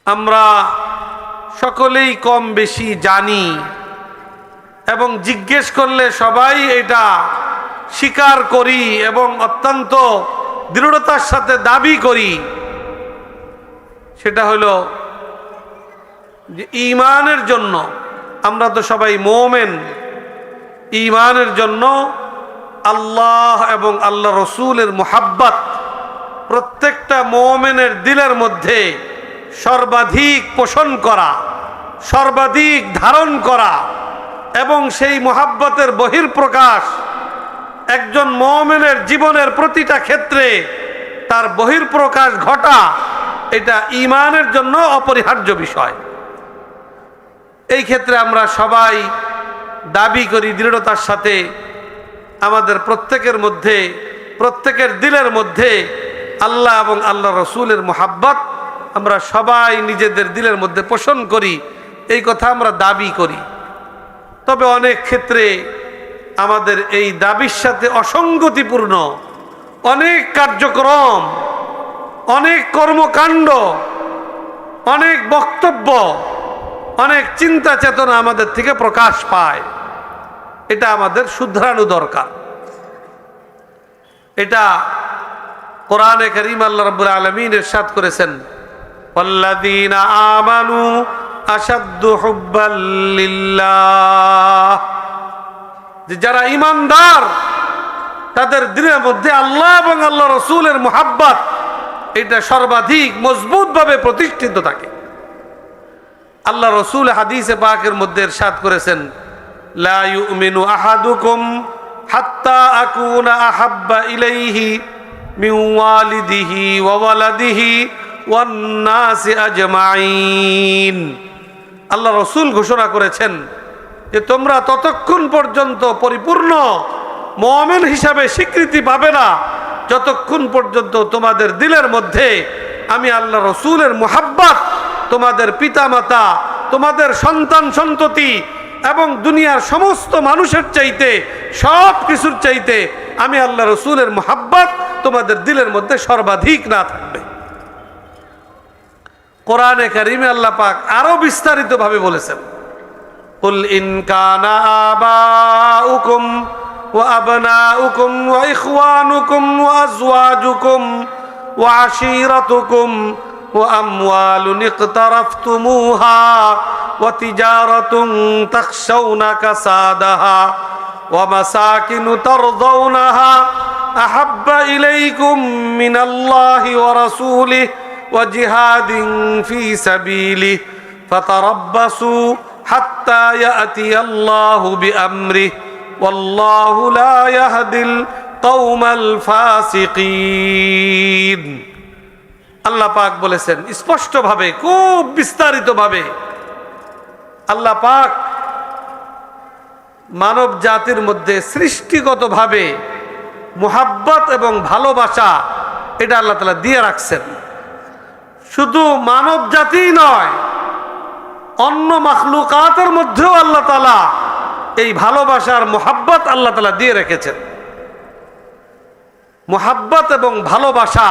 আমরা সকলেই কম বেশি জানি এবং জিজ্ঞেস করলে সবাই এটা স্বীকার করি এবং অত্যন্ত দৃঢ়তার সাথে দাবি করি। সেটা হলো যে ঈমানের জন্য, আমরা তো সবাই মুমিন, ঈমানের জন্য আল্লাহ এবং আল্লাহ রসুলের মুহাব্বত প্রত্যেকটা মুমিনের দিলের মধ্যে সর্বাধিক পোষণ করা, সর্বাধিক ধারণ করা এবং সেই মুহাব্বতের বহির্প্রকাশ একজন মুমিনের জীবনের প্রতিটা ক্ষেত্রে তার বহির্প্রকাশ ঘটা, এটা ঈমানের জন্য অপরিহার্য বিষয়। এই ক্ষেত্রে আমরা সবাই দাবি করি দৃঢ়তার সাথে আমাদের প্রত্যেকের মধ্যে, প্রত্যেকের দিলের মধ্যে আল্লাহ এবং আল্লাহ রসুলের মুহাব্বত আমরা সবাই নিজেদের দিলের মধ্যে পোষণ করি, এই কথা আমরা দাবি করি। তবে অনেক ক্ষেত্রে আমাদের এই দাবির সাথে অসঙ্গতিপূর্ণ অনেক কার্যক্রম, অনেক কর্মকাণ্ড, অনেক বক্তব্য, অনেক চিন্তা চেতনা আমাদের থেকে প্রকাশ পায়। এটা আমাদের শুধরানো দরকার। এটা কোরআনে কারীম আল্লাহ রাব্বুল আলামিন ইরশাদ করেছেন, ওয়াল্লাযীনা আমানু আশাদ্দু হুব্বাল লিল্লাহ, যে যারা ঈমানদার তাদের দিলের মধ্যে আল্লাহ এবং আল্লাহ রসুলের মুহাব্বত এটা সর্বাধিক মজবুতভাবে প্রতিষ্ঠিত থাকে। আল্লাহ রসুল হাদিসে পাকের মধ্যে ইরশাদ করেছেন, লা ইউমিনু আহাদুকুম হাত্তা আকুনা আহাব্বা ইলাইহি মিন ওয়ালিদিহি ওয়া ওয়ালাদিহি ওয়ান নাসি আজমাইন। আল্লাহ রসুল ঘোষণা করেছেন যে তোমরা ততক্ষণ পর্যন্ত পরিপূর্ণ মুমিন হিসাবে স্বীকৃতি পাবে না যতক্ষণ পর্যন্ত তোমাদের দিলের মধ্যে আমি আল্লাহ রসুলের মুহাব্বত তোমাদের পিতামাতা, তোমাদের সন্তান সন্ততি এবং দুনিয়ার সমস্ত মানুষের চাইতে, সব কিছুর চাইতে আমি আল্লাহ রসুলের মুহাব্বত তোমাদের দিলের মধ্যে সর্বাধিক না থাকবে। কোরআনে কারিমে আল্লাহ পাক আরো বিস্তারিত ভাবে বলেছেন, কুল ইন কানা আবাউকুম ওয়া আবনাউকুম ওয়া ইখওয়ানুকুম ওয়া আজওয়াজুকুম ওয়া আশীরাতুকুম ওয়া আমওয়ালুন ইকতারাফতুমুহা ওয়া তিজারাতুন তাখশাউনা কাসাদাহা ওয়া মাসাকিনু তারযাউনাহা আহাব্বা ইলাইকুম মিনাল্লাহি ওয়া রাসূলিহি ওয়া জিহাদিন ফি সাবিলিহি ফাতারাব্বাসু হাত্তা ইয়াতিয়াল্লাহু বিআমরিহি ওয়াল্লাহু লা ইয়াহদিল কওমাল ফাসিকিন। আল্লাহ পাক বলেছেন স্পষ্টভাবে, খুব বিস্তারিতভাবে আল্লাহ পাক মানব জাতির মধ্যে সৃষ্টিগতভাবে মুহাব্বত এবং ভালোবাসা এটা আল্লাহ তাআলা দিয়ে রাখছেন। শুধু মানব জাতিই নয়, অন্য মাখলুকাতের মধ্যেও আল্লাহ তাআলা এই ভালোবাসার মুহাব্বত আল্লাহ তাআলা দিয়ে রেখেছেন। মুহাব্বত এবং ভালোবাসা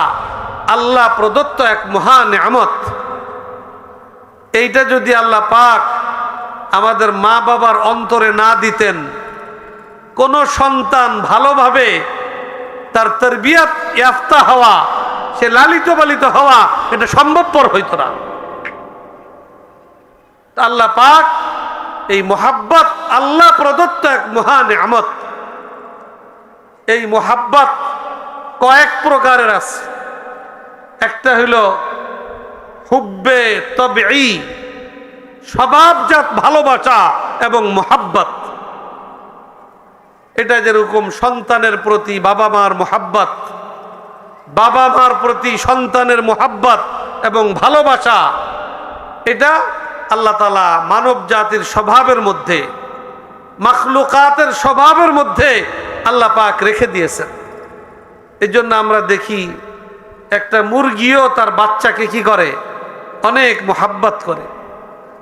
আল্লাহ প্রদত্ত এক মহা নিয়ামত। এইটা যদি আল্লাহ পাক আমাদের মা বাবার অন্তরে না দিতেন, কোন সন্তান ভালোভাবে তার তারবিয়াত ইয়াফতা হওয়া, সে লালিত পালিত হওয়া এটা সম্ভবপর হইত না। আল্লাহ পাক এই মুহাব্বত আল্লাহ প্রদত্ত এক মহা নিয়ামত। এই মুহাব্বত কয়েক প্রকারের আছে। একটা হইল হুব্বে তবঈ, স্বভাবজাত ভালোবাসা এবং মুহাব্বত। এটা যেরকম সন্তানের প্রতি বাবা মার মুহাব্বত, বাবা মার প্রতি সন্তানের মুহাব্বত এবং ভালোবাসা, এটা আল্লাহ তাআলা মানব জাতির স্বভাবের মধ্যে, মাখলুকাতের স্বভাবের মধ্যে আল্লাহ পাক রেখে দিয়েছেন। এই জন্য আমরা দেখি একটা মুরগিও তার বাচ্চাকে কি করে, অনেক মুহাব্বত করে।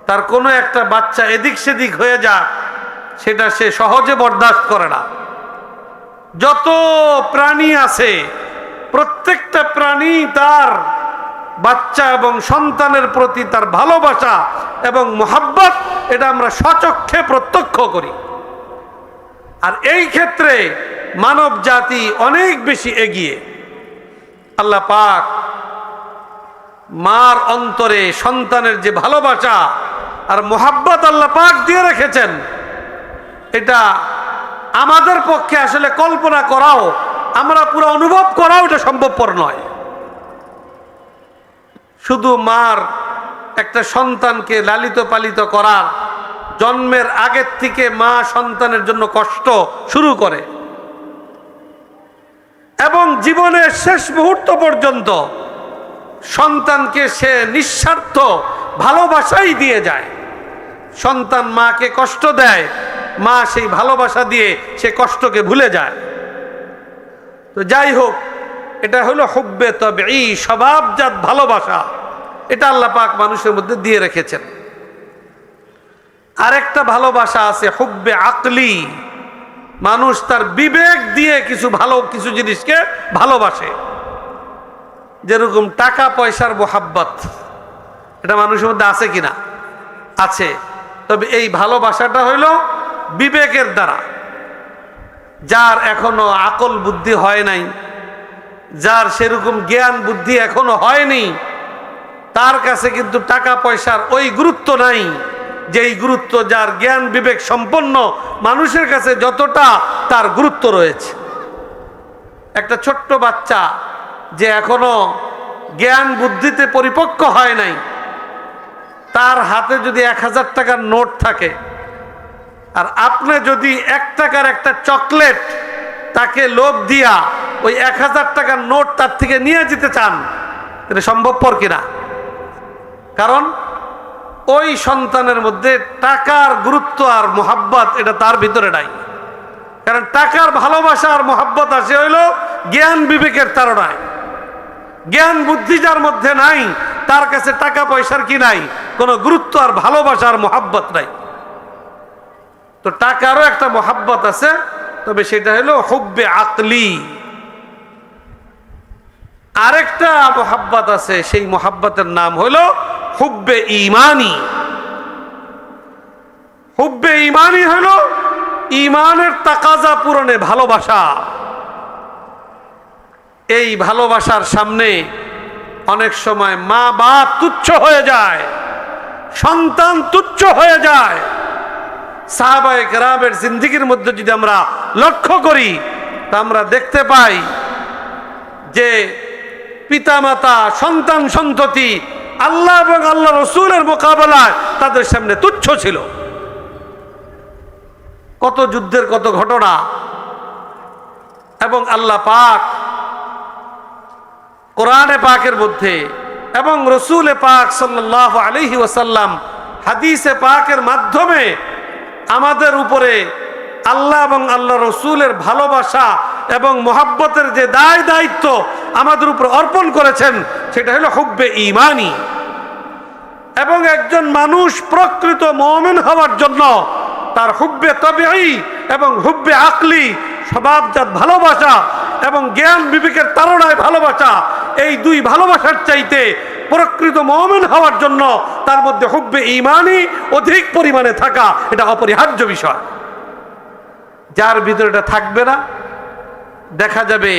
তার কোনো একটা বাচ্চা এদিক সেদিক হয়ে যাক, সেটা সে সহজে বরদাস্ত করে না। যত প্রাণী আছে প্রত্যেকটা প্রাণী তার বাচ্চা এবং সন্তানের প্রতি তার ভালোবাসা এবং মোহাব্বত, এটা আমরা স্বচক্ষে প্রত্যক্ষ করি। আর এই ক্ষেত্রে মানব জাতি অনেক বেশি এগিয়ে। আল্লাহ পাক মার অন্তরে সন্তানের যে ভালোবাসা আর মোহাব্বত আল্লাহ পাক দিয়ে রেখেছেন, এটা আমাদের পক্ষে আসলে কল্পনা করাও, আমরা পুরো অনুভব করাও এটা সম্ভবপর নয়। শুধু মার একটা সন্তানকে লালিত পালিত করার জন্মের আগের থেকে মা সন্তানের জন্য কষ্ট শুরু করে এবং জীবনের শেষ মুহূর্ত পর্যন্ত সন্তানকে সে নিঃস্বার্থ ভালোবাসাই দিয়ে যায়। সন্তান মাকে কষ্ট দেয়, মা সেই ভালোবাসা দিয়ে সে কষ্টকে ভুলে যায়। তো যাই হোক, এটা হলো হুব্বে তবঈ, স্বভাবজাত ভালোবাসা। এটা আল্লাহ পাক মানুষের মধ্যে দিয়ে রেখেছেন। আরেকটা ভালোবাসা আছে হুব্বে আকলি, মানুষ তার বিবেক দিয়ে কিছু জিনিসকে ভালোবাসে। যেরকম টাকা পয়সার মোহাব্বত, এটা মানুষের মধ্যে আছে কিনা? আছে। তবে এই ভালোবাসাটা হইল বিবেকের দ্বারা। যার এখনো আকল বুদ্ধি হয় নাই, যার সেরকম জ্ঞান বুদ্ধি এখনো হয়নি, তার কাছে কিন্তু টাকা পয়সার ওই গুরুত্ব নাই যেই গুরুত্ব যার জ্ঞান বিবেক সম্পন্ন মানুষের কাছে যতটা তার গুরুত্ব রয়েছে। একটা ছোট্ট বাচ্চা যে এখনো জ্ঞান বুদ্ধিতে পরিপক্ক হয় নাই, তার হাতে যদি 1000 টাকার নোট থাকে আর আপনি যদি 1 টাকার একটা চকলেট তাকে লোভ দিয়া ওই 1000 টাকার নোট তার থেকে নিয়ে যেতে চান, এটা সম্ভবপর কিনা? কারণ ওই সন্তানের মধ্যে টাকার গুরুত্ব আর মোহাব্বত এটা তার ভিতরে নাই। কারণ টাকার ভালোবাসা আর মোহাব্বত আসে হইল জ্ঞান বিবেকের তাড়নায়। জ্ঞান বুদ্ধি যার মধ্যে নাই, তার কাছে টাকা পয়সার কি নাই? কোনো গুরুত্ব আর ভালোবাসা আর মোহাব্বত নাই। তো টাকারও একটা মোহাব্বত আছে, তবে সেটা হলো হুব্বে আকলি। আরেকটা মোহাব্বত আছে, সেই মোহাব্বতের নাম হলো হুব্বে ইমানি। হুব্বে ইমানি হলো ইমানের তাকাজা পূরণে ভালোবাসা। এই ভালোবাসার সামনে অনেক সময় মা বাপ তুচ্ছ হয়ে যায়, সন্তান তুচ্ছ হয়ে যায়। সাহাবায়ে কেরামের জিন্দেগির মধ্যে যদি আমরা লক্ষ্য করি, তা আমরা দেখতে পাই যে পিতামাতা, সন্তান সন্ততি আল্লাহ এবং আল্লাহ রসুলের মোকাবেলায় তাদের সামনে তুচ্ছ ছিল। কত যুদ্ধের কত ঘটনা। এবং আল্লাহ পাক কোরআনে পাকের মধ্যে এবং রসুলে পাক সাল্লাল্লাহু আলাইহি ওয়াসাল্লাম হাদিসে পাকের মাধ্যমে আমাদের উপরে আল্লাহ এবং আল্লাহ রসুলের ভালোবাসা এবং মোহাব্বতের যে দায় দায়িত্ব আমাদের উপর অর্পণ করেছেন, সেটা হলো হুব্বে ইমানি। এবং একজন মানুষ প্রকৃত মুমিন হওয়ার জন্য তার হুব্বে তবঈ এবং হুব্বে আকলি, স্বভাবজাত ভালোবাসা এবং জ্ঞান বিবেকের তাড়নায় ভালোবাসা, এই দুই ভালোবাসার চাইতে প্রকৃত মুমিন হওয়ার জন্য তার মধ্যে হুব্বে ইমানি অধিক পরিমাণে থাকা এটা অপরিহার্য বিষয়। যার ভিতরে এটা থাকবে না, দেখা যাবে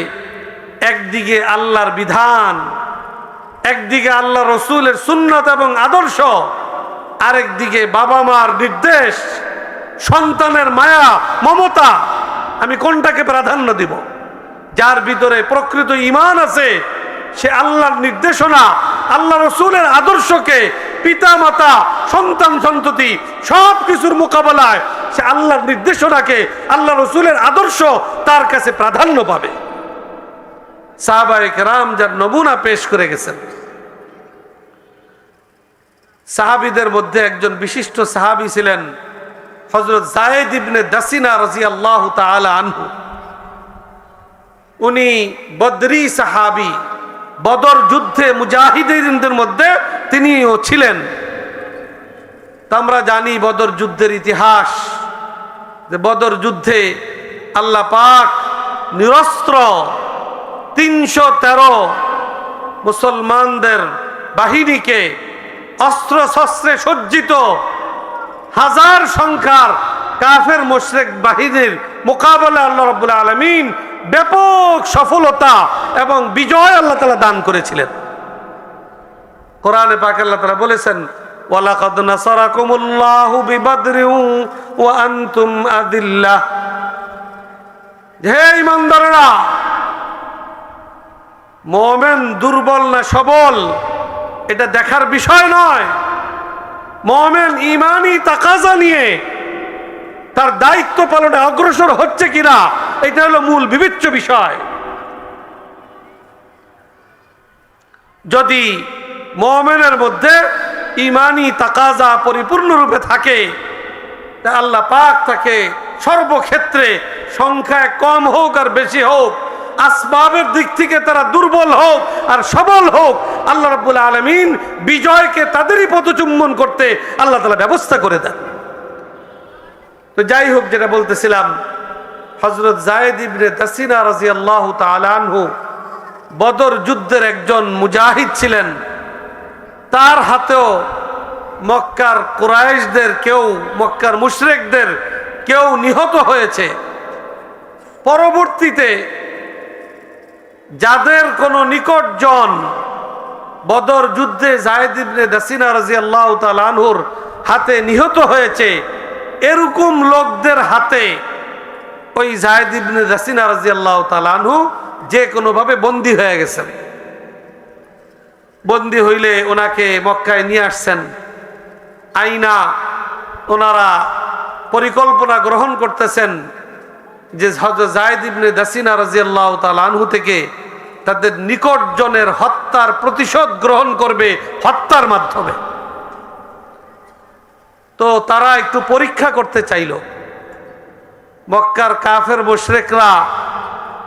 একদিকে আল্লাহর বিধান, একদিকে আল্লাহ রসুলের সুন্নাত এবং আদর্শ, আরেকদিকে বাবা মার নির্দেশ, সন্তানের মায়া মমতা, আমি কোনটাকে প্রাধান্য দিব? যার ভিতরে প্রকৃত ঈমান আছে, সে আল্লাহর নির্দেশনা, আল্লাহ রসুলের আদর্শকে, পিতা মাতা, সন্তান সন্ততি সব কিছুর মোকাবেলায় সে আল্লাহর নির্দেশনাকে, আল্লাহ রসুলের আদর্শ তার কাছে প্রাধান্য পাবে। সাহাবায়ে কেরাম যার নমুনা পেশ করে গেছেন। সাহাবীদের মধ্যে একজন বিশিষ্ট সাহাবী ছিলেন হযরত যায়েদ ইবনে দাসিনা রাদিয়াল্লাহু তাআলা আনহু। উনি বদরি সাহাবী, বদর যুদ্ধে মুজাহিদিনদের মধ্যে তিনিও ছিলেন। আমরা জানি বদর যুদ্ধের ইতিহাস, যে বদর যুদ্ধে আল্লাহ পাক নিরস্ত্র 313 মুসলমানদের বাহিনীকে, অস্ত্র শস্ত্রে সজ্জিত হাজার সংখ্যার কাফের মুশরিক বাহিনীর মোকাবেলায় আল্লাহ রাব্বুল আলামিন ব্যাপক সফলতা এবং বিজয় আল্লাহ তাআলা দান করেছিলেন। কোরআনে পাকে আল্লাহ তাআলা বলেছেন, ওয়ালাকাদ নাসারাকুমুল্লাহু বিবাদরিন ওয়া আনতুম আদিল্লাহ। হে ঈমানদারেরা, মুমিন দুর্বল না সবল এটা দেখার বিষয় নয়। মুমিন ঈমানি তাকাজা নিয়ে তার দায়িত্ব পালনে অগ্রসর হচ্ছে কিনা এটা হলো মূল বিবেচ্য বিষয়। যদি মুমিনের মধ্যে ঈমানি তাকাজা পরিপূর্ণরূপে থাকে তা আল্লাহ পাক তাকে সর্বক্ষেত্রে সংখ্যায় কম হোক আর বেশি হোক, আসবাবের দিক থেকে তারা দুর্বল হোক আর সবল হোক, আল্লাহ রাব্বুল আলামিন বিজয়কে তাদেরই পদচুম্বন করতে আল্লাহ তাআলা ব্যবস্থা করে দেন। তো যাই হোক, যেটা বলতেছিলাম, হযরত যায়েদ ইবনে দাসিনা রাদিয়াল্লাহু তাআলা আনহু বদর যুদ্ধের একজন মুজাহিদ ছিলেন। তার হাতেও মক্কার কুরাইশদের কেউ, মক্কার মুশরিকদের কেউ নিহত হয়েছে। পরবর্তীতে যাদের কোনো নিকটজন বদর যুদ্ধে যায়েদ ইবনে দাসিনা রাদিয়াল্লাহু তাআলা আনহুর হাতে নিহত হয়েছে, এরকম লোকদের হাতে ওই যায়েদ ইবনে দাসিনা রাদিয়াল্লাহু তাআলা আনহু যে কোনোভাবে বন্দী হয়ে গেছেন। বন্দী হইলে ওনাকে মক্কায় নিয়ে আসছেন। আইনা ওনারা পরিকল্পনা গ্রহণ করতেছেন যে হযরত যায়েদ ইবনে দাসিনা রাদিয়াল্লাহু তাআলা আনহু থেকে তাদের নিকটজনের হত্যার প্রতিশোধ গ্রহণ করবে হত্যার মাধ্যমে। তো তারা একটু পরীক্ষা করতে চাইল। মক্কার কাফের মুশরিকরা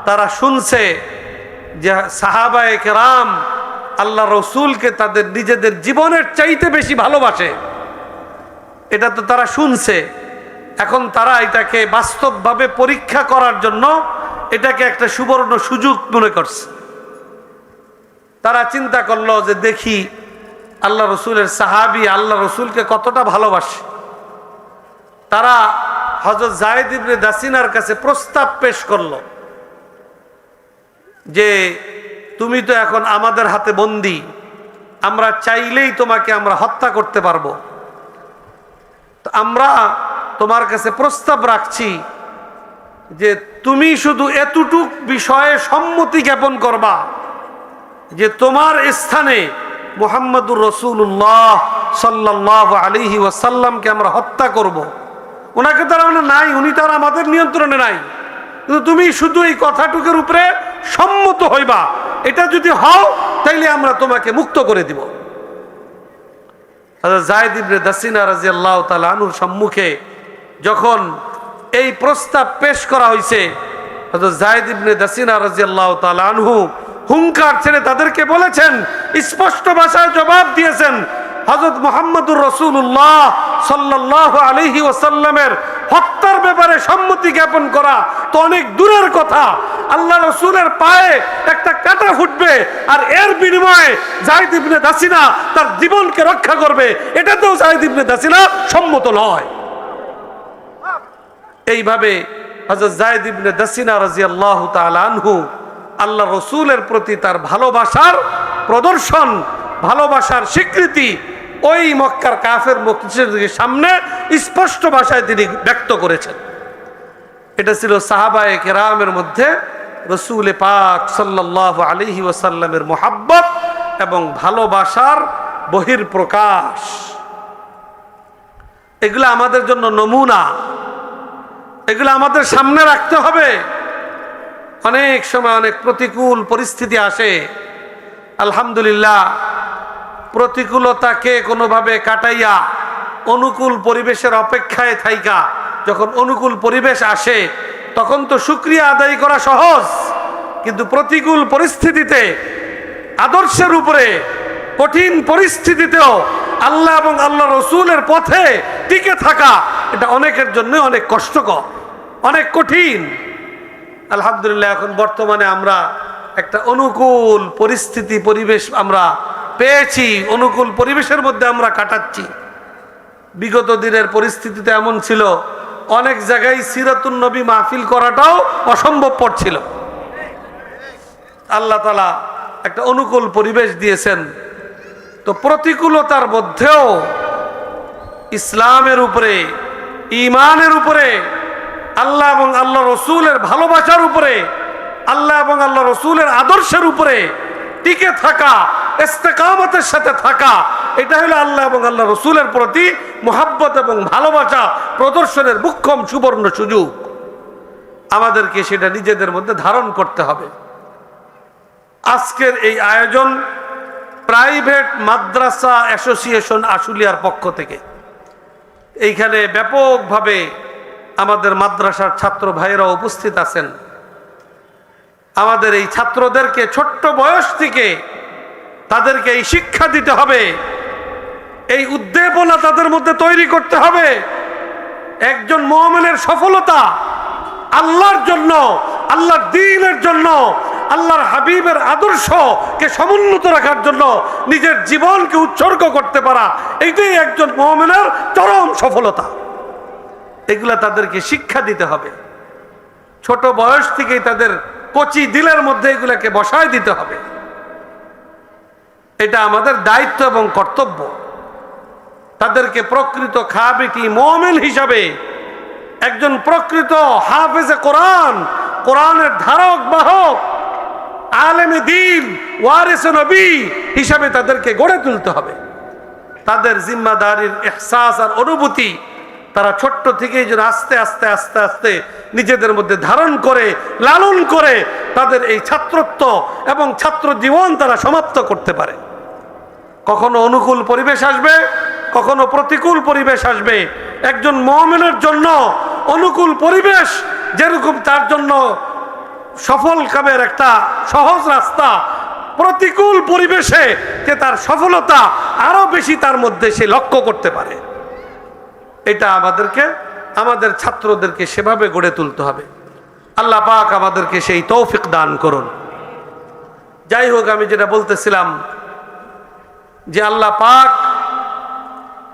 তারা শুনছে যে সাহাবায়ে কেরাম আল্লাহ রসুলকে তাদের নিজেদের জীবনের চাইতে বেশি ভালোবাসে, এটা তো তারা শুনছে। এখন তারা এটাকে বাস্তবভাবে পরীক্ষা করার জন্য এটাকে একটা সুবর্ণ সুযোগ মনে করছে। তারা চিন্তা করলো যে দেখি আল্লাহ রসুলের সাহাবী আল্লাহ রসুলকে কতটা ভালোবাসে। তারা হযরত যায়েদ ইবনে দাসিনার কাছে প্রস্তাব পেশ করলো যে তুমি তো এখন আমাদের হাতে বন্দী, আমরা চাইলেই তোমাকে আমরা হত্যা করতে পারবো। তো আমরা তোমার কাছে প্রস্তাব রাখছি যে তুমি শুধু এতটুক বিষয়ে সম্মতি জ্ঞাপন করবা যে তোমার স্থানে মুহাম্মদুর রাসূলুল্লাহ সাল্লাল্লাহু আলাইহি ওয়াসাল্লামকে আমরা হত্যা করব। ওনাকে তারা নাই, উনি তো আর আমাদের নিয়ন্ত্রণে নাই, কিন্তু তুমি শুধু এই কথাটুকুর উপরে সম্মত হইবা। এটা যদি হও তাইলে আমরা তোমাকে মুক্ত করে দিব। হযরত যায়েদ ইবনে দাসিনা রাদিয়াল্লাহু তাআলা আনহুর সম্মুখে যখন এই প্রস্তাব পেশ করা হয়েছে, হযরত যায়েদ ইবনে দাসিনা রাদিয়াল্লাহু তাআলা আনহু হুঙ্কার ছেড়ে তাদেরকে বলেছেন, স্পষ্ট ভাষায় জবাব দিয়েছেন, হযরত মুহাম্মদুর রাসূলুল্লাহ সাল্লাল্লাহু আলাইহি ওয়াসাল্লামের হত্যার ব্যাপারে সম্মতি জ্ঞাপন করা তো অনেক দূরের কথা, আল্লাহ রসুলের পায়ে একটা কাঁটা ফুটবে আর এর বিনিময়ে যায়েদ ইবনে দাসিনা তার জীবনকে রক্ষা করবে, এটাতেও যায়েদ ইবনে দাসিনা সম্মত নয়। এইভাবে হযরত যায়েদ ইবনে দাসিনা রাদিয়াল্লাহু তাআলা আনহু আল্লাহ রসুলের প্রতি তার ভালোবাসার প্রদর্শন, ভালোবাসার স্বীকৃতি ওই মক্কার কাফের মুশরিকদের সামনে স্পষ্ট ভাষায় তিনি ব্যক্ত করেছেন। এটা ছিল সাহাবায়ে কেরামের মধ্যে রসুল পাক সাল্লাল্লাহু আলাইহি ওয়াসাল্লামের মুহাব্বত এবং ভালোবাসার বহির্প্রকাশ। এগুলো আমাদের জন্য নমুনা, এগুলো আমাদের সামনে রাখতে হবে। অনেক সময় অনেক প্রতিকূল পরিস্থিতি আসে, আলহামদুলিল্লাহ প্রতিকূলতাকে কোনোভাবে কাটাইয়া অনুকূল পরিবেশের অপেক্ষায় থাইকা যখন অনুকূল পরিবেশ আসে তখন তো শুকরিয়া আদায় করা সহজ, কিন্তু প্রতিকূল পরিস্থিতিতে আদর্শের উপরে কঠিন পরিস্থিতিতেও আল্লাহ এবং আল্লাহ রসুলের পথে টিকে থাকা এটা অনেকের জন্য অনেক কষ্টকর, অনেক কঠিন। আলহামদুলিল্লাহ এখন বর্তমানে আমরা একটা অনুকূল পরিস্থিতি পরিবেশ আমরা পেয়েছি, অনুকূল পরিবেশের মধ্যে আমরা কাটাচ্ছি। বিগত দিনের পরিস্থিতিতে এমন ছিল, অনেক জায়গায় সিরাতুন নবী মাহফিল করাটাও অসম্ভবপর ছিল। আল্লাহ তাআলা একটা অনুকূল পরিবেশ দিয়েছেন। তো প্রতিকূলতার মধ্যেও ইসলামের উপরে, ঈমানের উপরে, আল্লাহ এবং আল্লাহ রসুলের ভালোবাসার উপরে, আল্লাহ এবং আল্লাহ রসুলের আদর্শের উপরে টিকে থাকা, ইস্তেকামতের সাথে থাকা, এটা হলো আল্লাহ এবং আল্লাহ রসুলের প্রতি মুহাব্বত এবং ভালোবাসা প্রদর্শনের মুখ্যম সুবর্ণ সুযোগ। আমাদেরকে সেটা নিজেদের মধ্যে ধারণ করতে হবে। আজকের এই আয়োজন প্রাইভেট মাদ্রাসা অ্যাসোসিয়েশন আশুলিয়ার পক্ষ থেকে। এইখানে ব্যাপকভাবে আমাদের মাদ্রাসার ছাত্র ভাইয়েরা উপস্থিত আছেন। আমাদের এই ছাত্রদেরকে ছোট্ট বয়স থেকে তাদেরকে এই শিক্ষা দিতে হবে, এই উদ্দীপনা তাদের মধ্যে তৈরি করতে হবে। একজন মুমিনের সফলতা আল্লাহর জন্য, আল্লাহর দ্বীনের জন্য, আল্লাহর হাবিবের আদর্শকে সমুন্নত রাখার জন্য নিজের জীবনকে উৎসর্গ করতে পারা, এইটাই একজন মুমিনের চরম সফলতা। এগুলা তাদেরকে শিক্ষা দিতে হবে। ছোট বয়স থেকেই তাদের কচি দিলের মধ্যে এগুলাকে বসায় দিতে হবে। এটা আমাদের দায়িত্ব এবং কর্তব্য। তাদেরকে প্রকৃত খাবিটি মুমিন হিসাবে, একজন প্রকৃত হাফেজে কোরআন, কোরআনের ধারক বাহক, আলেমে দ্বীন, ওয়ারিসে নবী হিসাবে তাদেরকে গড়ে তুলতে হবে। তাদের জিম্মাদারির ইহসাস আর অনুভূতি তারা ছোট্ট থেকেই যেন আস্তে আস্তে আস্তে আস্তে নিজেদের মধ্যে ধারণ করে, লালন করে তাদের এই ছাত্রত্ব এবং ছাত্র জীবন তারা সমাপ্ত করতে পারে। কখনো অনুকূল পরিবেশ আসবে, কখনো প্রতিকূল পরিবেশ আসবে। একজন মুমিনের জন্য অনুকূল পরিবেশ যেরকম তার জন্য সফল কামের একটা সহজ রাস্তা, প্রতিকূল পরিবেশে যে তার সফলতা আরো বেশি তার মধ্যে সে লক্ষ্য করতে পারে। এটা আমাদেরকে, আমাদের ছাত্রদেরকে সেভাবে গড়ে তুলতে হবে। আল্লাহ পাক আমাদেরকে সেই তৌফিক দান করুন। যাই হোক, আমি যেটা বলতেছিলাম যে আল্লাহ পাক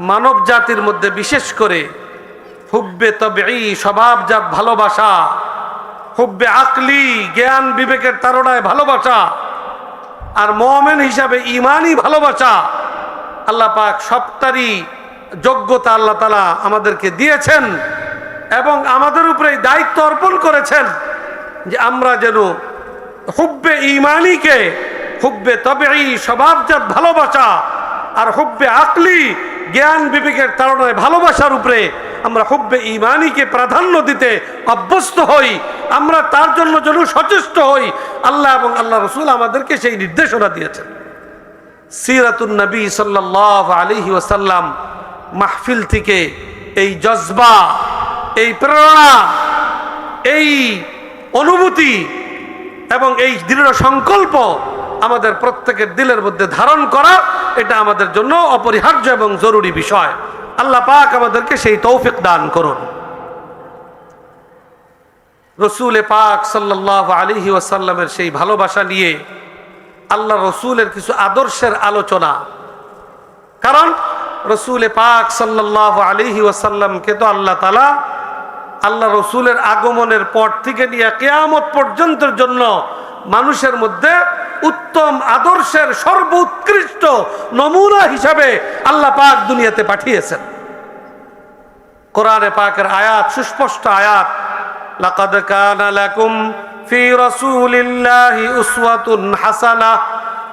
মানব জাতির মধ্যে বিশেষ করে হুব্বে তবঈ স্বভাবজাত ভালোবাসা, হুব্বে আকলি জ্ঞান বিবেকের তাড়নায় ভালোবাসা, আর মুমিন হিসাবে ঈমানি ভালোবাসা, আল্লাহ পাক সবটারই যোগ্যতা আল্লাহ তাআলা আমাদেরকে দিয়েছেন এবং আমাদের উপরে দায়িত্ব অর্পণ করেছেন যে আমরা যেন হুব্বে ঈমানিকে, হুব্বে তবঈ স্বভাবজাত ভালোবাসা আর হুব্বে আকলি জ্ঞান বিবেকের তাড়নায় ভালোবাসার উপরে আমরা হুব্বে ঈমানিকে প্রাধান্য দিতে অভ্যস্ত হই। আমরা তার জন্য যেন সচেষ্ট হই। আল্লাহ এবং আল্লাহ রসুল আমাদেরকে সেই নির্দেশনা দিয়েছেন। সিরাতুন নবী সাল্লাল্লাহু আলাইহি ওয়াসাল্লাম মাহফিল থেকে এই জজবা, এই প্রেরণা, এই অনুভূতি এবং এই দৃঢ় সংকল্প আমাদের প্রত্যেকের দিলের মধ্যে ধারণ করা, এটা আমাদের জন্য অপরিহার্য এবং জরুরি বিষয়। আল্লাহ পাক আমাদেরকে সেই তৌফিক দান করুন। রসুল পাক সাল্লাল্লাহু আলাইহি ওয়াসাল্লামের সেই ভালোবাসা নিয়ে আল্লাহ রসুলের কিছু আদর্শের আলোচনা। কারণ রসুল পাক সাল্লাল্লাহু আলাইহি ওয়াসাল্লামকে তো আল্লাহ তাআলা আল্লাহ রসুলের আগমনের পর থেকে নিয়ে কিয়ামত পর্যন্তের জন্য মানুষের মধ্যে উত্তম আদর্শের সর্বোৎকৃষ্ট নমুনা হিসাবে আল্লাহ পাক দুনিয়াতে পাঠিয়েছেন। কোরআনে পাকের আয়াত, সুস্পষ্ট আয়াত, লাকাদ কানা লাকুম ফি রাসূলিল্লাহি উসওয়াতুন হাসানাহ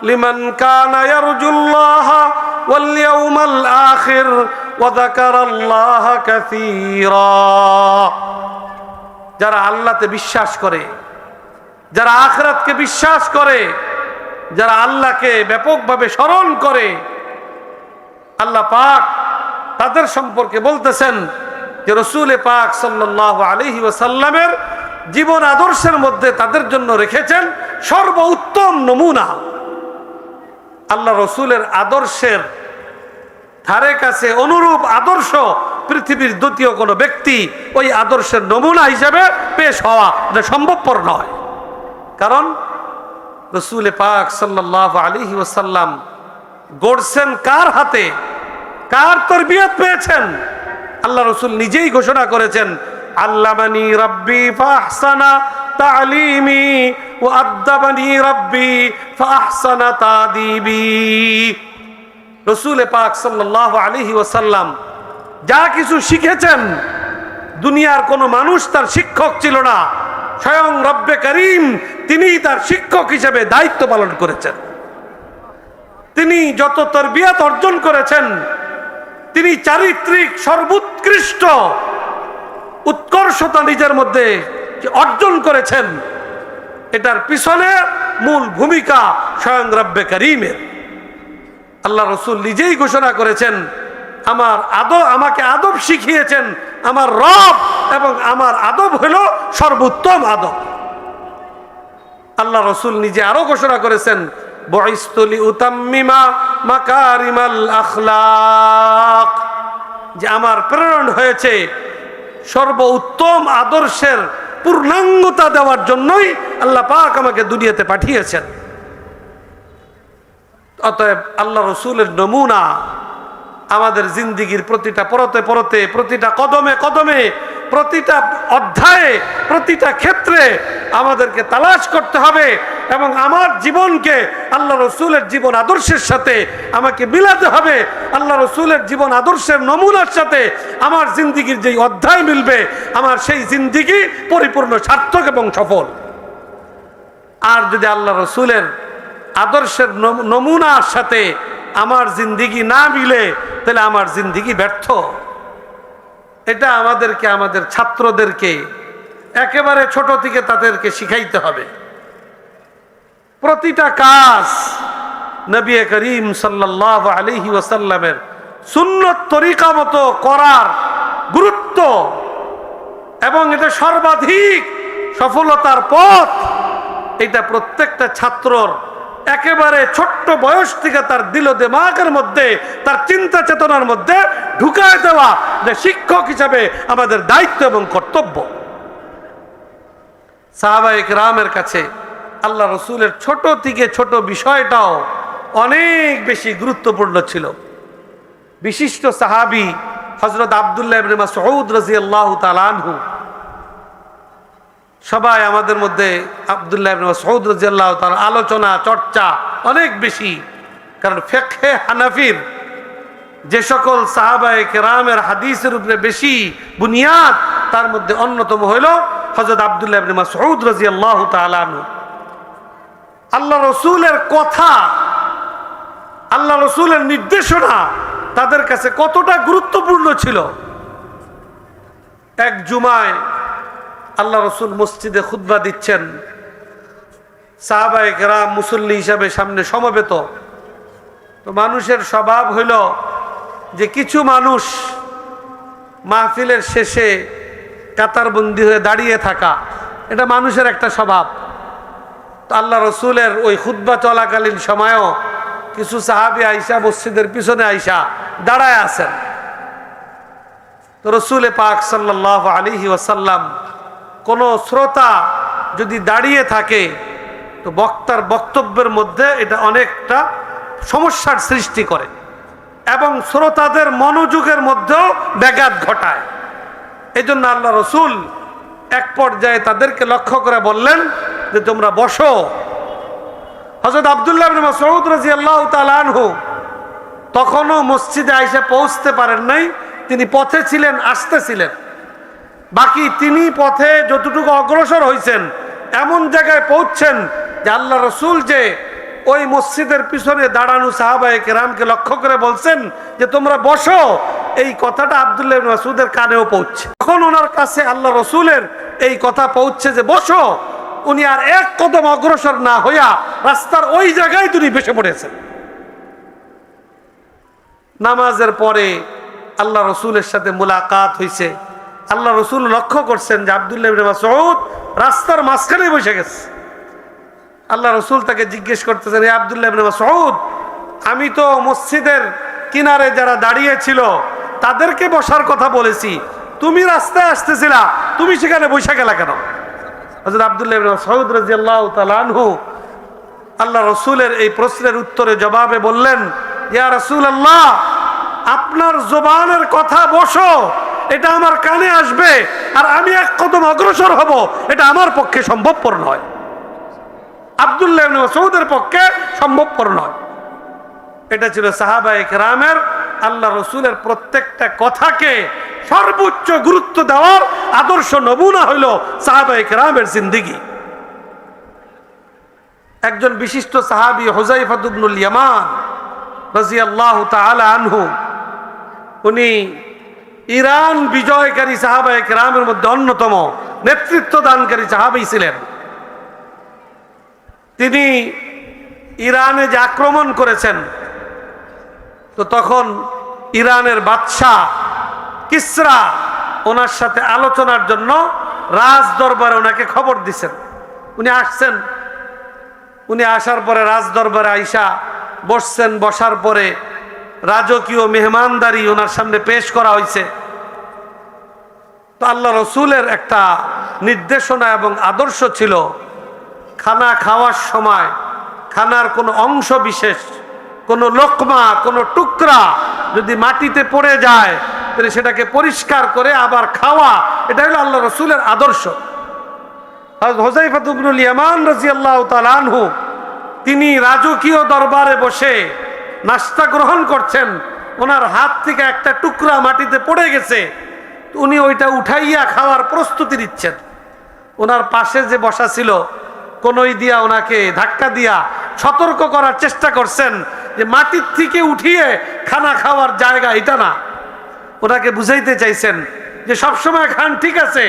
লিমান কানা ইয়ারজুল্লাহা ওয়াল ইয়াউমাল আখির ওয়া যাকারাল্লাহা কাসীরা। যারা আল্লাহতে বিশ্বাস করে, যারা আখিরাতকে বিশ্বাস করে, যারা আল্লাহকে ব্যাপকভাবে স্মরণ করে, আল্লাহ পাক তাদের সম্পর্কে বলতেছেন যে রসুল পাক সাল্লাল্লাহু আলাইহি ওয়াসাল্লামের জীবন আদর্শের মধ্যে তাদের জন্য রেখেছেন সর্বোত্তম নমুনা। আল্লাহ রসুলের আদর্শের ধারে কাছে অনুরূপ আদর্শ পৃথিবীর দ্বিতীয় কোনো ব্যক্তি ওই আদর্শের নমুনা হিসেবে পেশ হওয়া এটা সম্ভবপর নয়। কারণ রসুল পাক সাল্লাল্লাহু আলাইহি ওয়াসাল্লাম গড়ছেন কার হাতে, কার তরবিয়ত পেয়েছেন? আল্লাহ রসুল নিজেই ঘোষণা করেছেন, আল্লামানি রাব্বি ফাহসানা তালিমি ওয়া আদ্দাবানি রাব্বি ফাহসানা তাদিবি। রসুল পাক সাল্লাল্লাহু আলাইহি ওয়াসাল্লাম যা কিছু শিখেছেন, দুনিয়ার কোনো মানুষ তার শিক্ষক ছিল না, স্বয়ং রব্বে করিম তিনিই তার শিক্ষক হিসেবে দায়িত্ব পালন করেছেন। তিনি যত তরবিয়ত অর্জন করেছেন, তিনি চারিত্রিক সর্বোৎকৃষ্ট উৎকর্ষতা নিজের মধ্যে অর্জন করেছেন, এটার পিছনে মূল ভূমিকা স্বয়ং রব্বে করিমের। আল্লাহ রসুল নিজেই ঘোষণা করেছেন, আমাকে আদব শিখিয়েছেন আমার রব, এবং আমার আদব হলো সর্বোত্তম আদব। আল্লাহ রসুল নিজে আরো ঘোষণা করেছেন, বুইসতু লিউতাম্মিমা মাকারিমাল আখলাক, যে আমার প্রেরণ হয়েছে সর্বোত্তম আদর্শের পূর্ণাঙ্গতা দেওয়ার জন্যই আল্লাহ পাক আমাকে দুনিয়াতে পাঠিয়েছেন। অতএব আল্লাহ রসুলের নমুনা আমাদের জিন্দিগির প্রতিটা পরতে পরতে, প্রতিটা কদমে কদমে, প্রতিটা অধ্যায়ে, প্রতিটা ক্ষেত্রে আমাদেরকে তালাশ করতে হবে, এবং আমার জীবনকে আল্লাহ রসুলের জীবন আদর্শের সাথে আমাকে মিলাতে হবে। আল্লাহ রসুলের জীবন আদর্শের নমুনার সাথে আমার জিন্দিগির যেই অধ্যায় মিলবে, আমার সেই জিন্দিগি পরিপূর্ণ সার্থক এবং সফল। আর যদি আল্লাহ রসুলের আদর্শের নমুনার সাথে আমার জিন্দিগি না মিলে, তাহলে আমার জিন্দিগি ব্যর্থ। এটা আমাদেরকে, আমাদের ছাত্রদেরকে একেবারে ছোট থেকে তাদেরকে শিখাইতে হবে। প্রতিটা কাজ নবী করিম সাল্লাল্লাহু আলাইহি ওয়াসাল্লামের সুন্নত তরিকা মতো করার গুরুত্ব, এবং এটা সর্বাধিক সফলতার পথ, এটা প্রত্যেকটা ছাত্রর একেবারে ছোট্ট বয়স থেকে তার দিল দিমাগের মধ্যে, তার চিন্তা চেতনার মধ্যে ঢুকায় দেওয়া যে শিক্ষক হিসাবে আমাদের দায়িত্ব এবং কর্তব্য। সাহাবায়ে কেরামের কাছে আল্লাহ রসুলের ছোট থেকে ছোট বিষয়টাও অনেক বেশি গুরুত্বপূর্ণ ছিল। বিশিষ্ট সাহাবী হযরত আব্দুল্লাহ ইবনে মাসউদ রাদিয়াল্লাহু তাআলা আনহু, সবাই আমাদের মধ্যে আব্দুল্লাহ ইবনে মাসউদ রাদিয়াল্লাহু তাআলা আলোচনা চর্চা অনেক বেশি, কারণ ফিকহে হানাফির যে সকল সাহাবায়ে কেরামের হাদিসের উপরে বেশি বুনিয়াদ, তার মধ্যে অন্যতম হইল হযরত আব্দুল্লাহ ইবনে মাসউদ রাদিয়াল্লাহু তাআলা আনহু। আল্লাহ রসুলের কথা, আল্লাহ রসুলের নির্দেশনা তাদের কাছে কতটা গুরুত্বপূর্ণ ছিল। এক জুমায় আল্লাহ রসুল মসজিদে খুতবা দিচ্ছেন, সাহাবায়ে কেরাম মুসল্লি হিসাবে সামনে সমবেত। তো মানুষের স্বভাব হইল যে কিছু মানুষ মাহফিলের শেষে কাতারবন্দি হয়ে দাঁড়িয়ে থাকা, এটা মানুষের একটা স্বভাব। তো আল্লাহ রসুলের ওই খুতবা চলাকালীন সময়ও কিছু সাহাবী আইসা মসজিদের পিছনে আইসা দাঁড়ায় আছেন। তো রসুল পাক সাল্লাল্লাহু আলাইহি ওয়াসাল্লাম, কোন শ্রোতা যদি দাঁড়িয়ে থাকে তো বক্তার বক্তব্যের মধ্যে এটা অনেকটা সমস্যার সৃষ্টি করে, এবং শ্রোতাদের মনোযোগের মধ্যেও ব্যাঘাত ঘটায়। এই জন্য আল্লাহ রসুল এক পর্যায়ে তাদেরকে লক্ষ্য করে বললেন যে তোমরা বসো। হযরত আব্দুল্লাহ ইবনে মাসউদ রাদিয়াল্লাহু তাআলা আনহু তখনও মসজিদে আইসা পৌঁছতে পারেন নাই, তিনি পথে ছিলেন, আসতেছিলেন। বাকি তিনি পথে যতটুকু অগ্রসর হয়েছেন, এমন জায়গায় পৌঁছছেন যে আল্লাহ রসুল যে ওই মসজিদের পিছনে দাঁড়ানো সাহাবায়ে কেরামকে লক্ষ্য করে বলছেন যে তোমরা বসো, এই কথাটা আব্দুল্লাহ ইবনে মাসউদের কানেও পৌঁছছে। তখন ওনার কাছে আল্লাহ রসুলের এই কথা পৌঁছছে যে বসো, উনি আর এক কদম অগ্রসর না হইয়া রাস্তার ওই জায়গায় তিনি বসে পড়েছেন। নামাজের পরে আল্লাহ রসুলের সাথে মুলাকাত হয়েছে। আল্লাহ রসুল লক্ষ্য করছেন যে আব্দুল্লাহ ইবনে মাসউদ রাস্তার মাঝখানে বসে গেছে। আল্লাহ রসুল তাকে জিজ্ঞেস করতেছেন, হে আব্দুল্লাহ ইবনে মাসউদ, আমি তো মসজিদের কিনারে যারা দাঁড়িয়ে ছিল তাদেরকে বসার কথা বলেছি, তুমি রাস্তায় আসতেছিলা, তুমি সেখানে বসে গেলা কেন? হযরত আব্দুল্লাহ ইবনে মাসউদ রাদিয়াল্লাহু তাআলা আনহু আল্লাহ রসুলের এই প্রশ্নের উত্তরে জবাবে বললেন, ইয়া রাসূলুল্লাহ, আপনার জবানের কথা বসো, এটা আমার কানে আসবে আর আমি এক কদম অগ্রসর হব, এটা আমার পক্ষে সম্ভবপর নয়। আব্দুল্লাহ ইবনে মাসউদের পক্ষে সম্ভবপর নয়। এটা ছিল সাহাবায়ে কেরামের আল্লাহ রসুলের প্রত্যেকটা কথাকে সর্বোচ্চ গুরুত্ব দেওয়ার আদর্শ নমুনা হইল সাহাবায়ে কেরামের জিন্দেগি। একজন বিশিষ্ট সাহাবী হুযায়ফা ইবনুল ইয়ামান রাদিয়াল্লাহু তাআলা আনহু, উনি ইরান বিজয়কারী সাহাবায়ে কেরামের মধ্যে অন্যতম নেতৃত্ব দানকারী সাহাবী ছিলেন। তিনি ইরানে যে আক্রমণ করেছেন, তো তখন ইরানের বাদশাহ কিসরা ওনার সাথে আলোচনার জন্য রাজ দরবারে ওনাকে খবর দিছেন। উনি আসছেন, উনি আসার পরে রাজ দরবারে আইসা বসছেন। বসার পরে রাজকীয় মেহমানদারি ওনার সামনে পেশ করা হয়েছে। তো আল্লাহ রসুলের একটা নির্দেশনা এবং আদর্শ ছিল, খানা খাওয়ার সময় খানার কোনো অংশ বিশেষ, কোনো লোকমা, কোনো টুকরা যদি মাটিতে পড়ে যায় তাহলে সেটাকে পরিষ্কার করে আবার খাওয়া, এটা হলো আল্লাহ রসুলের আদর্শ। হুযায়ফা ইবনুল ইয়ামান রাদিয়াল্লাহু তাআলা আনহু, তিনি রাজকীয় দরবারে বসে নাস্তা গ্রহণ করছেন। ওনার হাত থেকে একটা টুকরা মাটিতে পড়ে গেছে, উনি ওইটা উঠাইয়া খাওয়ার প্রস্তুতি নিচ্ছেন। ওনার পাশে যে বসা ছিল কোনই দিয়া ওনাকে ধাক্কা দিয়া সতর্ক করার চেষ্টা করছেন যে মাটির থেকে উঠিয়ে খানা খাওয়ার জায়গা এটা না। ওনাকে বুঝাইতে চাইছেন যে সবসময় খান ঠিক আছে,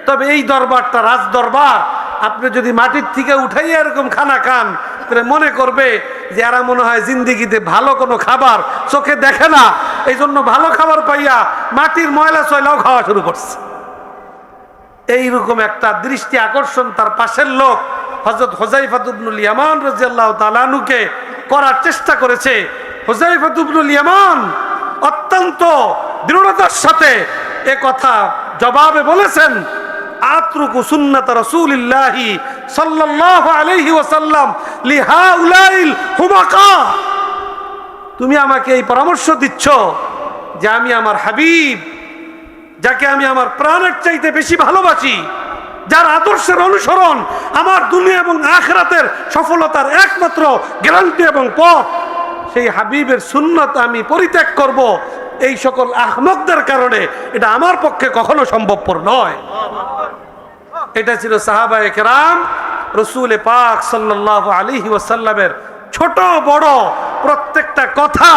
তবে এই দরবারটা রাজ দরবার, আপনি যদি মাটির থেকে উঠাইয়া এরকম খানা খান তাহলে মনে করবে যে এরা মনে হয় জিন্দিগিতে ভালো কোনো খাবার চোখে দেখে না, এই জন্য ভালো খাবার পাইয়া মাটির ময়লা চয়লাও খাওয়া শুরু করছে। এইরকম একটা দৃষ্টি আকর্ষণ তার পাশের লোক হযরত হুযায়ফা ইবনুল ইয়ামান রাদিয়াল্লাহু তাআলা আনহুকে করার চেষ্টা করেছে। হুযায়ফা ইবনুল ইয়ামান অত্যন্ত দৃঢ়তার সাথে এ কথা জবাবে বলেছেন, আতরুকু সুন্নাত রাসূলিল্লাহি সাল্লাল্লাহু আলাইহি ওয়াসাল্লাম লিহাউলাইল হুমাকা। তুমি আমাকে এই পরামর্শ দিচ্ছ যে আমি আমার হাবিব, যাকে আমি আমার প্রাণের চাইতে বেশি ভালোবাসি, যার আদর্শের অনুসরণ আমার দুনিয়া এবং আখিরাতের সফলতার একমাত্র গ্যারান্টি এবং পথ, সেই হাবিবের সুন্নাত আমি পরিত্যাগ করব, এই সকল আহমকদের কারণে এটা আমার পক্ষে কখনো সম্ভবপর নয়। এটা ছিল সাহাবায়ে কেরাম রাসূল পাক সাল্লাল্লাহু আলাইহি ওয়াসাল্লামের ছোট বড় প্রত্যেকটা কথা,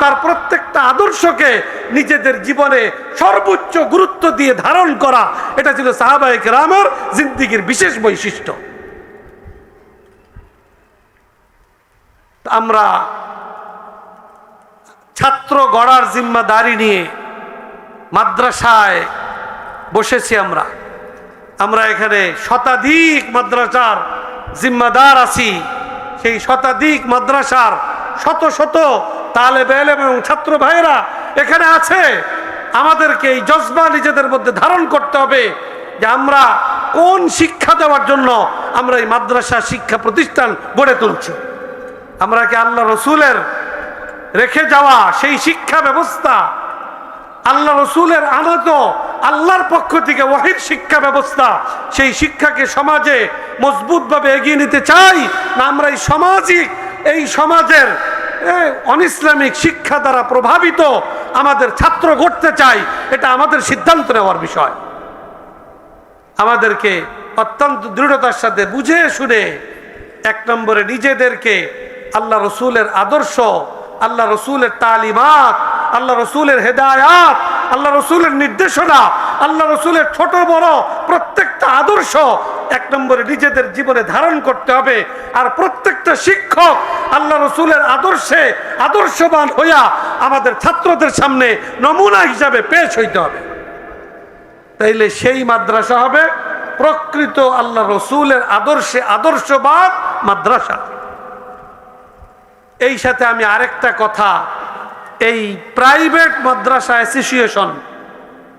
তার প্রত্যেকটা আদর্শকে নিজেদের জীবনে সর্বোচ্চ গুরুত্ব দিয়ে ধারণ করা, এটা ছিল সাহাবায়ে কেরামের জিন্দেগীর বিশেষ বৈশিষ্ট্য। আমরা ছাত্র গড়ার জিম্মাদারি নিয়ে মাদ্রাসায় বসেছি। আমরা এখানে শতাধিক মাদ্রাসার জিম্মাদার আছি। সেই শতাধিক মাদ্রাসার শত শত তালেবে ইলম এবং ছাত্র ভাইয়েরা এখানে আছে। আমাদেরকে এই জজবা নিজেদের মধ্যে ধারণ করতে হবে যে আমরা কোন শিক্ষা দেওয়ার জন্য আমরা এই মাদ্রাসা শিক্ষা প্রতিষ্ঠান গড়ে তুলছি। আমরা কি আল্লাহ রসুলের রেখে যাওয়া সেই শিক্ষা ব্যবস্থা, আল্লাহ রসুলের আনত আল্লাহর পক্ষ থেকে ওয়াহির শিক্ষা ব্যবস্থা, সেই শিক্ষাকে সমাজে মজবুতভাবে এগিয়ে নিতে চাই, না আমরা এই সমাজের অনইসলামিক শিক্ষা দ্বারা প্রভাবিত আমাদের ছাত্র গড়তে চাই? এটা আমাদের সিদ্ধান্ত নেওয়ার বিষয়। আমাদেরকে অত্যন্ত দৃঢ়তার সাথে বুঝে শুনে এক নম্বরে নিজেদেরকে আল্লাহ রসুলের আদর্শ, আল্লাহ রসুলের তালিমাত, আল্লাহ রসুলের হেদায়াত, আল্লাহ রসুলের নির্দেশনা, আল্লাহ রসুলের ছোট বড় প্রত্যেকটা আদর্শ এক নম্বরে নিজেদের জীবনে ধারণ করতে হবে। আর প্রত্যেকটা শিক্ষক আল্লাহ রসুলের আদর্শে আদর্শবান হইয়া আমাদের ছাত্রদের সামনে নমুনা হিসাবে পেশ হইতে হবে। তাইলে সেই মাদ্রাসা হবে প্রকৃত আল্লাহ রসুলের আদর্শে আদর্শবান মাদ্রাসা। এই সাথে আমি আরেকটা কথা, এই প্রাইভেট মাদ্রাসা অ্যাসোসিয়েশন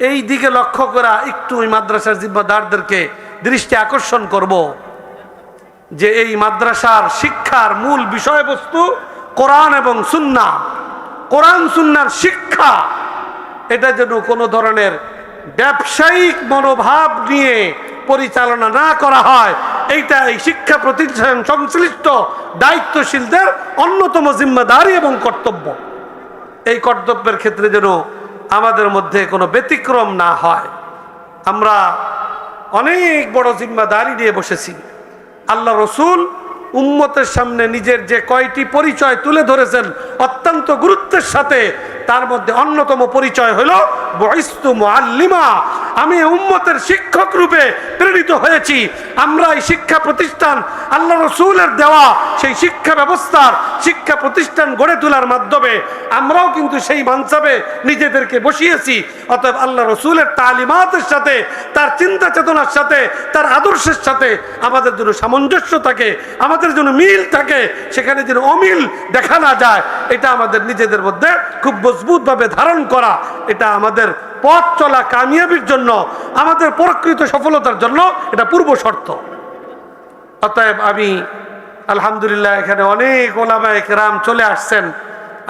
এই দিকে লক্ষ্য করা একটু ওই মাদ্রাসার জিম্মাদারদেরকে দৃষ্টি আকর্ষণ করব যে এই মাদ্রাসার শিক্ষার মূল বিষয়বস্তু কোরআন এবং সুন্নাহ। কোরআন সুন্নাহর শিক্ষা, এটা যেন কোনো ধরনের ব্যবসায়িক মনোভাব নিয়ে পরিচালনা না করা হয়। এইটা এই শিক্ষা প্রতিষ্ঠান সংশ্লিষ্ট দায়িত্বশীলদের অন্যতম জিম্মাদারি এবং কর্তব্য। এই কর্তব্যের ক্ষেত্রে যেন আমাদের মধ্যে কোনো ব্যতিক্রম না হয়। আমরা অনেক বড় জিম্মাদারি নিয়ে বসেছি। আল্লাহ রসুল উম্মতের সামনে নিজের যে কয়টি পরিচয় তুলে ধরেছেন অত্যন্ত গুরুত্বের সাথে, তার মধ্যে অন্যতম পরিচয় হলো বুইস্তু মুআল্লিমা, আমি উম্মতের শিক্ষক রূপে প্রেরিত হয়েছি। আমরা এই শিক্ষা প্রতিষ্ঠান আল্লাহ রসুলের দেওয়া সেই শিক্ষা ব্যবস্থার শিক্ষা প্রতিষ্ঠান গড়ে তোলার মাধ্যমে আমরাও কিন্তু সেই মানসাবে নিজেদেরকে বসিয়েছি। অতএব আল্লাহ রসুলের তালিমাতের সাথে, তার চিন্তা চেতনার সাথে, তার আদর্শের সাথে আমাদের জন্য সামঞ্জস্য থাকে, আমাদের জন্য মিল থাকে, সেখানে যেন অমিল দেখা না যায়, এটা আমাদের নিজেদের মধ্যে খুব মজবুতভাবে ধারণ করা, এটা আমাদের পথ চলা কামিয়াবির জন্য, আমাদের প্রকৃত সফলতার জন্য এটা পূর্ব শর্ত। অতএব আমি আলহামদুলিল্লাহ এখানে অনেক ওলামায়ে কেরাম চলে আসছেন।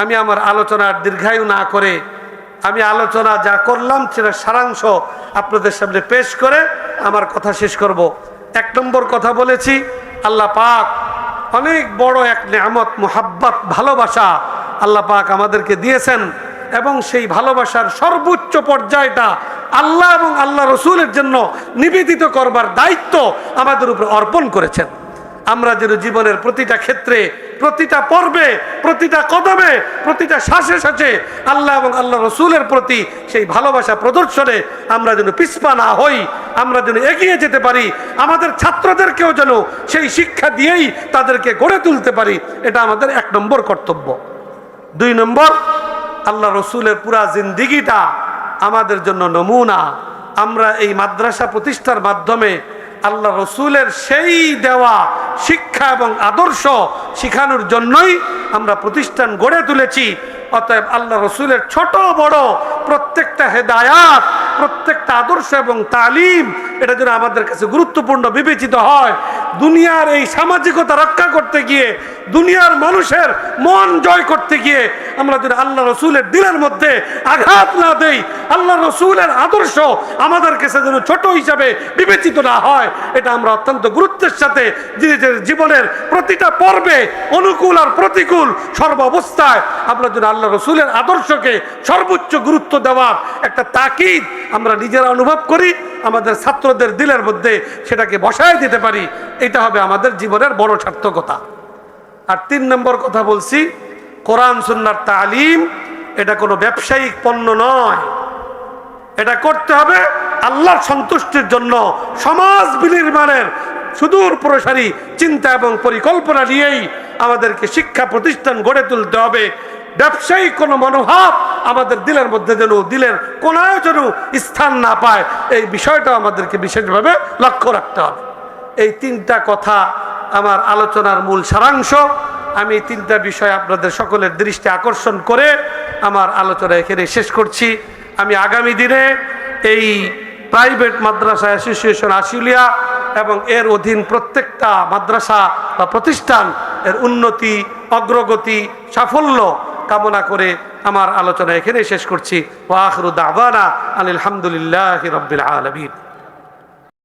আমি আমার আলোচনার দীর্ঘায়ু না করে আমি আলোচনা যা করলাম সেটা সারাংশ আপনাদের সামনে পেশ করে আমার কথা শেষ করব। এক নম্বর কথা বলেছি, আল্লাহ পাক অনেক বড় এক নেয়ামত, মুহাব্বত, ভালোবাসা আল্লাহ পাক আমাদেরকে দিয়েছেন এবং সেই ভালোবাসার সর্বোচ্চ পর্যায়টা আল্লাহ এবং আল্লাহ রসুলের জন্য নিবেদিত করবার দায়িত্ব আমাদের উপর অর্পণ করেছেন। আমরা যেন জীবনের প্রতিটা ক্ষেত্রে, প্রতিটা পর্বে, প্রতিটা কদমে, প্রতিটা শ্বাসে শ্বাসে আল্লাহ এবং আল্লাহ রসুলের প্রতি সেই ভালোবাসা প্রদর্শনে আমরা যেন পিছপা না হই, আমরা যেন এগিয়ে যেতে পারি, আমাদের ছাত্রদেরকেও যেন সেই শিক্ষা দিয়েই তাদেরকে গড়ে তুলতে পারি, এটা আমাদের এক নম্বর কর্তব্য। দুই নম্বর, আল্লাহ রসুলের পুরা জিন্দিগিটা আমাদের জন্য নমুনা। আমরা এই মাদ্রাসা প্রতিষ্ঠার মাধ্যমে আল্লাহ রসুলের সেই দেওয়া শিক্ষা এবং আদর্শ শিখানোর জন্যই আমরা প্রতিষ্ঠান গড়ে তুলেছি। অতএব আল্লাহ রসুলের ছোট বড় প্রত্যেকটা হেদায়াত, প্রত্যেকটা আদর্শ এবং তালিম, এটা যেন আমাদের কাছে গুরুত্বপূর্ণ বিবেচিত হয়। দুনিয়ার এই সামাজিকতা রক্ষা করতে গিয়ে, দুনিয়ার মানুষের মন জয় করতে গিয়ে আমরা যেন আল্লাহ রসুলের দিলের মধ্যে আঘাত না দেই, আল্লাহ রসুলের আদর্শ আমাদের কাছে যেন ছোট হিসাবে বিবেচিত না হয়, এটা আমরা অত্যন্ত গুরুত্বের সাথে নিজেদের জীবনের প্রতিটা পর্বে, অনুকূল আর প্রতিকূল সর্ব অবস্থায় আমরা যেন আল্লাহ রসুলের আদর্শকে সর্বোচ্চ গুরুত্ব দেওয়ার একটা তাকিদ আমরা নিজেরা অনুভব করি, আমাদের ছাত্রদের দিলের মধ্যে সেটাকে বসায় দিতে পারি, এটা হবে আমাদের জীবনের বড় সার্থকতা। আর তিন নম্বর কথা বলছি, কোরআন সুন্নাহর তালিম এটা কোনো ব্যবসায়িক পণ্য নয়, এটা করতে হবে আল্লাহর সন্তুষ্টির জন্য, সমাজ বিনির্মাণের সুদূর প্রসারী চিন্তা এবং পরিকল্পনা নিয়েই আমাদেরকে শিক্ষা প্রতিষ্ঠান গড়ে তুলতে হবে। ব্যবসায়িক কোনো মনোভাব আমাদের দিলের মধ্যে যেন, দিলের কোনায় যেন স্থান না পায়, এই বিষয়টা আমাদেরকে বিশেষভাবে লক্ষ্য রাখতে হবে। এই তিনটা কথা আমার আলোচনার মূল সারাংশ। আমি এই তিনটা বিষয় আপনাদের সকলের দৃষ্টি আকর্ষণ করে আমার আলোচনা এখানে শেষ করছি। আমি আগামী দিনে এই প্রাইভেট মাদ্রাসা অ্যাসোসিয়েশন আশুলিয়া এবং এর অধীন প্রত্যেকটা মাদ্রাসা বা প্রতিষ্ঠান এর উন্নতি, অগ্রগতি, সাফল্য কামনা করে আমার আলোচনা এখানে শেষ করছি। ওয়া আখিরু দাওয়ানা আনিল হামদুলিল্লাহি রাব্বিল আলামিন।